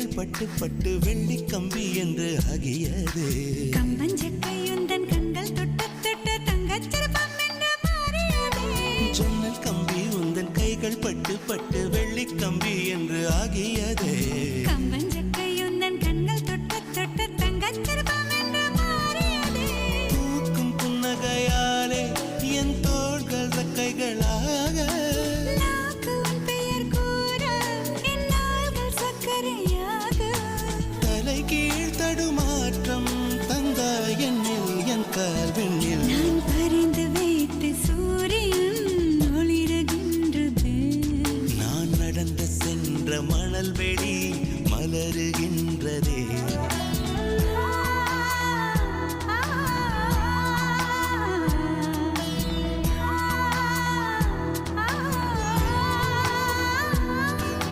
கைகள் பட்டு பட்டு வெள்ளி கம்பி என்று ஆகியது. கம்பஞ்சக்கையுந்தன் கண்கள் தொட்டு தொட்டு தங்கச்சிற்பம் என்று மாறியது. ஜன்னல் கம்பி உந்தன் கைகள் பட்டு பட்டு வெள்ளி கம்பி என்று ஆகியது. கம்பஞ்சக்கையுந்தன் கண்கள் தொட்டு தொட்டு தங்கச்சிற்பம் என்று மாறியது. பூக்கும் புன்னகையாலே என் தோள்கள் ரெக்கைகளாக, நாக்கு உன் பெயர் கூற என் நாள்கள் சர்க்கரையாக. தலை கீழ் தடுமாற்றம் தந்தாய் என்னில் என் கால்வெண்ணில். நான் பறிந்து வைத்து சூரியன் ஒளிருகின்றது. நான் நடந்து சென்ற மணல் வெளி மலருகின்றதே.